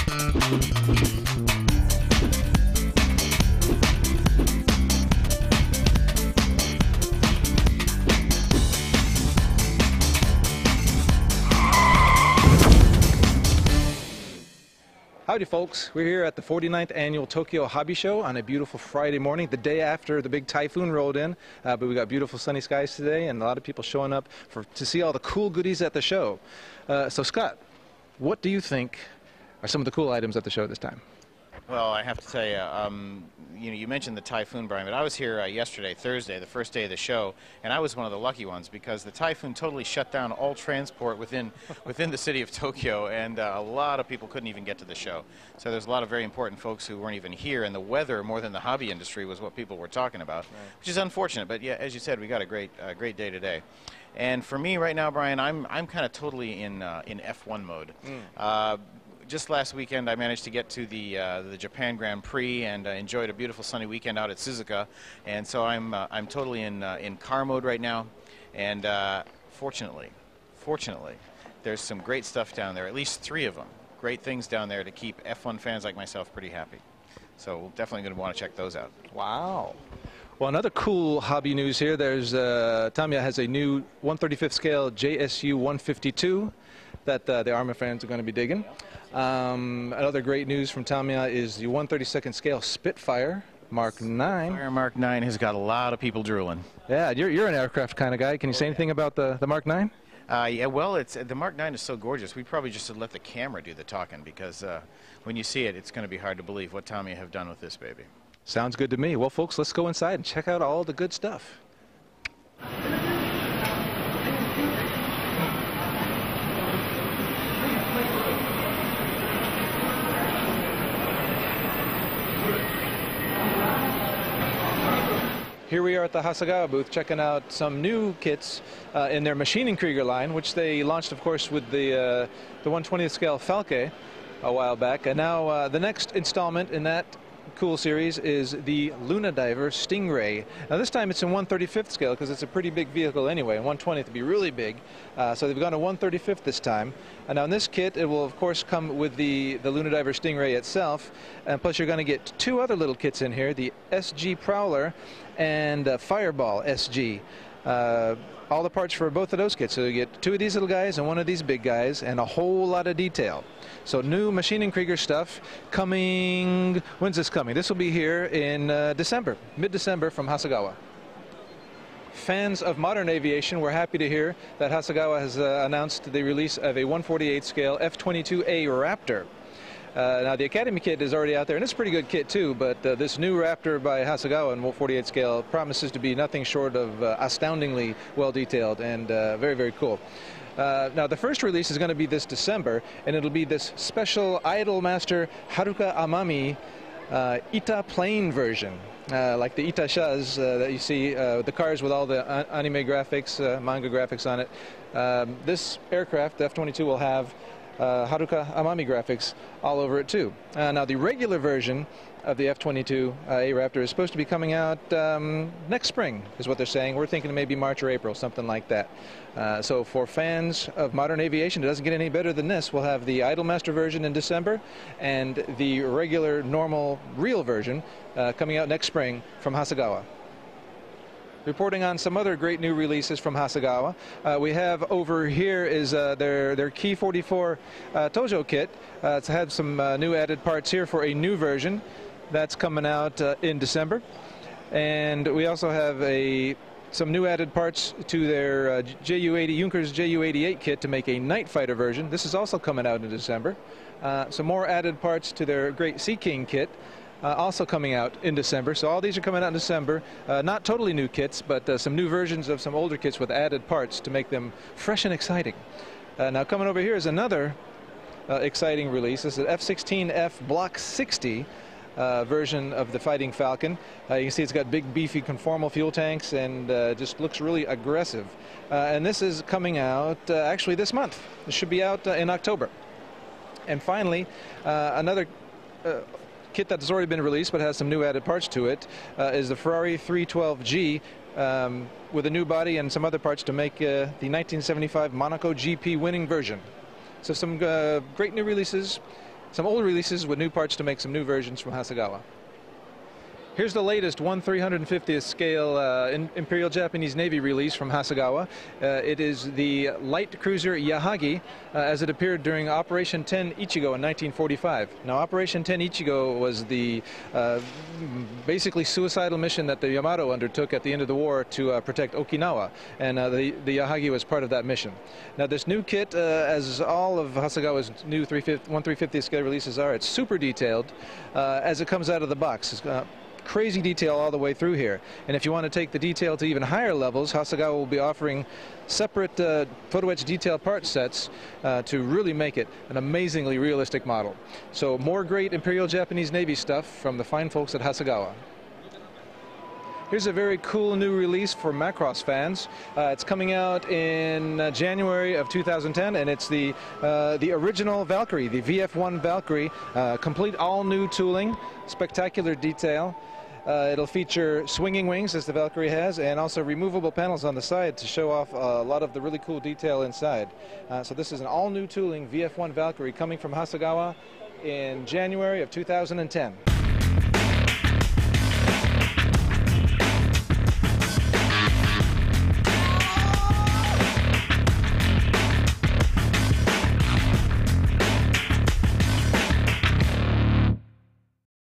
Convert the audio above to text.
Howdy folks, we're here at the 49th Annual Tokyo Hobby Show on a beautiful Friday morning, the day after the big typhoon rolled in, but we got beautiful sunny skies today and a lot of people showing up to see all the cool goodies at the show. So Scott, what do you think are some of the cool items at the show this time? Well, I have to tell you, you mentioned the typhoon, Brian, but I was here yesterday, Thursday, the first day of the show, and I was one of the lucky ones because the typhoon totally shut down all transport within the city of Tokyo, and a lot of people couldn't even get to the show. So there's a lot of very important folks who weren't even here, and the weather, more than the hobby industry, was what people were talking about, right. Which is unfortunate. But yeah, as you said, we got a great day today. And for me right now, Brian, I'm kind of totally in F1 mode. Just last weekend, I managed to get to the Japan Grand Prix and enjoyed a beautiful sunny weekend out at Suzuka, and so I'm totally in car mode right now. And fortunately, there's some great stuff down there. At least 3 of them, great things down there to keep F1 fans like myself pretty happy. So we're definitely going to want to check those out. Wow. Well, another cool hobby news here. There's Tamiya has a new 1/35th scale JSU 152 that the Arma fans are going to be digging. Another great news from Tamiya is the 1/32nd scale Spitfire Mark 9. Spitfire Mark 9 has got a lot of people drooling. Yeah, you're an aircraft kind of guy. Can you say anything about the Mark 9? Yeah, well, the Mark 9 is so gorgeous. We probably just should let the camera do the talking because when you see it, it's going to be hard to believe what Tamiya have done with this baby. Sounds good to me. Well, folks, let's go inside and check out all the good stuff. Here we are at the Hasegawa booth checking out some new kits in their Maschinen Krieger line, which they launched, of course, with the 1/20th scale Falke a while back. And now the next installment in that cool series is the Luna Diver Stingray. Now this time it's in 1/35th scale because it's a pretty big vehicle anyway, and 1/20th would be really big. So they've gone to 1/35th this time. And now in this kit it will of course come with the Luna Diver Stingray itself, and plus you're going to get 2 other little kits in here, the SG Prowler and Fireball SG. All the parts for both of those kits. So you get 2 of these little guys and 1 of these big guys and a whole lot of detail. So new Maschinen Krieger stuff coming. When's this coming? This will be here in December, mid-December from Hasegawa. Fans of modern aviation, we're happy to hear that Hasegawa has announced the release of a 1/48 scale F22 Raptor. Now the Academy kit is already out there, and it's a pretty good kit too, but this new Raptor by Hasegawa in 1/48 scale promises to be nothing short of astoundingly well detailed and very, very cool. Now the first release is going to be this December, and it'll be this special Idolmaster Haruka Amami Ita plane version. Like the Ita Shaz that you see, the cars with all the anime graphics, manga graphics on it. This aircraft, the F-22, will have Haruka Amami graphics all over it too. Now the regular version of the F-22 Raptor is supposed to be coming out next spring, is what they're saying. We're thinking maybe March or April, something like that. So for fans of modern aviation, it doesn't get any better than this. We'll have the Idolmaster version in December and the regular, normal, real version coming out next spring from Hasegawa. Reporting on some other great new releases from Hasegawa, we have over here is their Key 44 Tojo kit. It's had some new added parts here for a new version that's coming out in December, and we also have some new added parts to their Junkers Ju-88 kit to make a Night Fighter version. This is also coming out in December. Some more added parts to their Great Sea King kit. Also coming out in December. So all these are coming out in December. Not totally new kits, but some new versions of some older kits with added parts to make them fresh and exciting. Now coming over here is another exciting release. This is an F-16 Block 60 version of the Fighting Falcon. You can see it's got big beefy conformal fuel tanks and just looks really aggressive. And this is coming out actually this month. It should be out in October. And finally, another kit that's already been released but has some new added parts to it is the Ferrari 312G with a new body and some other parts to make the 1975 Monaco GP winning version. So some great new releases some old releases with new parts to make some new versions from Hasegawa. Here's the latest 1/350th scale Imperial Japanese Navy release from Hasegawa. It is the light cruiser Yahagi as it appeared during Operation 10 Ichigo in 1945. Now, Operation 10 Ichigo was the basically suicidal mission that the Yamato undertook at the end of the war to protect Okinawa, and the Yahagi was part of that mission. Now, this new kit, as all of Hasegawa's new 1/350th scale releases are, it's super detailed as it comes out of the box. It's crazy detail all the way through here, and if you want to take the detail to even higher levels, Hasegawa will be offering separate photo etch detail part sets to really make it an amazingly realistic model. So more great Imperial Japanese Navy stuff from the fine folks at Hasegawa. Here's a very cool new release for Macross fans. It's coming out in January of 2010, and it's the original Valkyrie, the VF1 Valkyrie, complete all new tooling, spectacular detail. It'll feature swinging wings, as the Valkyrie has, and also removable panels on the side to show off a lot of the really cool detail inside. So this is an all new tooling VF1 Valkyrie coming from Hasegawa in January of 2010.